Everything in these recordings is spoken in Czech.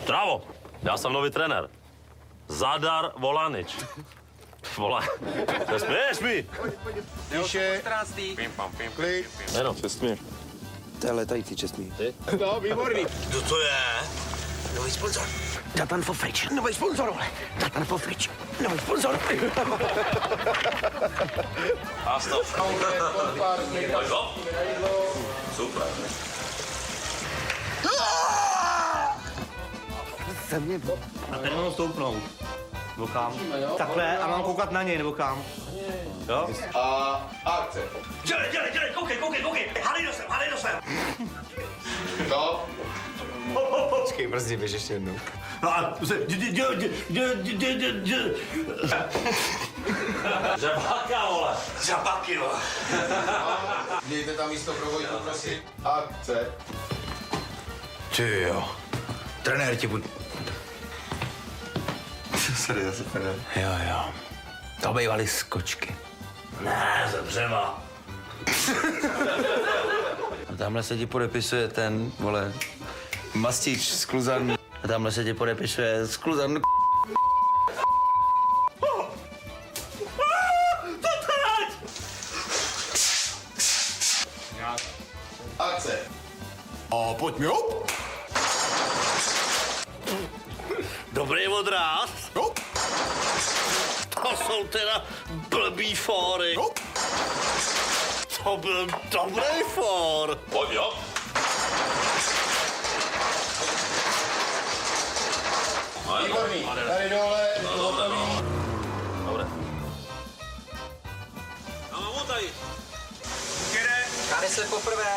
Zdravo, já jsem nový trenér. Zadar Volanič. Nesměješ mi? Tiše, klid. Jenom. Čestmír. To je letající čestmír. No, výborný. Kdo to je? Nový sponzor. Datan Fofrič. Nový sponzor, vole. Datan Fofrič. Nový sponzor. A stop. Super. Se mě... A teď mám stoupnout. Nebo kam? Takhle a mám koukat na něj, nebo kam? Jo? A akce. Dělej, koukej. Halej do sem. To. Počkej, prostě běž ještě jednou. Žabáka, vole. Žabaky, vole. Mějte tam místo pro Vojtu, prosím. Akce. Ty jo. Trenér ti bude... Super. Jo. To bývaly skočky. Ne, ze dřeva. A tamhle se ti podepisuje ten, vole, mastič z kluzarny. A tamhle se ti podepisuje z kluzarny. Akce. A pojď mi op. Dobrý odráz. Jo. To jsou teda blbý fóry. Jo. To byl dobrý fór. Pojď, jo. Výborný. Tady dole. Dobré. No, tady. Tady se poprvé.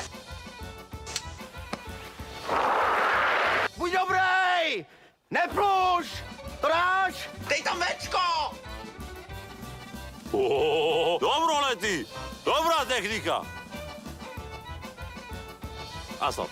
Buď dobrý! Nepluš! To dáš? Dej tam mečko! Dobroletý. Dobrá technika. A stop.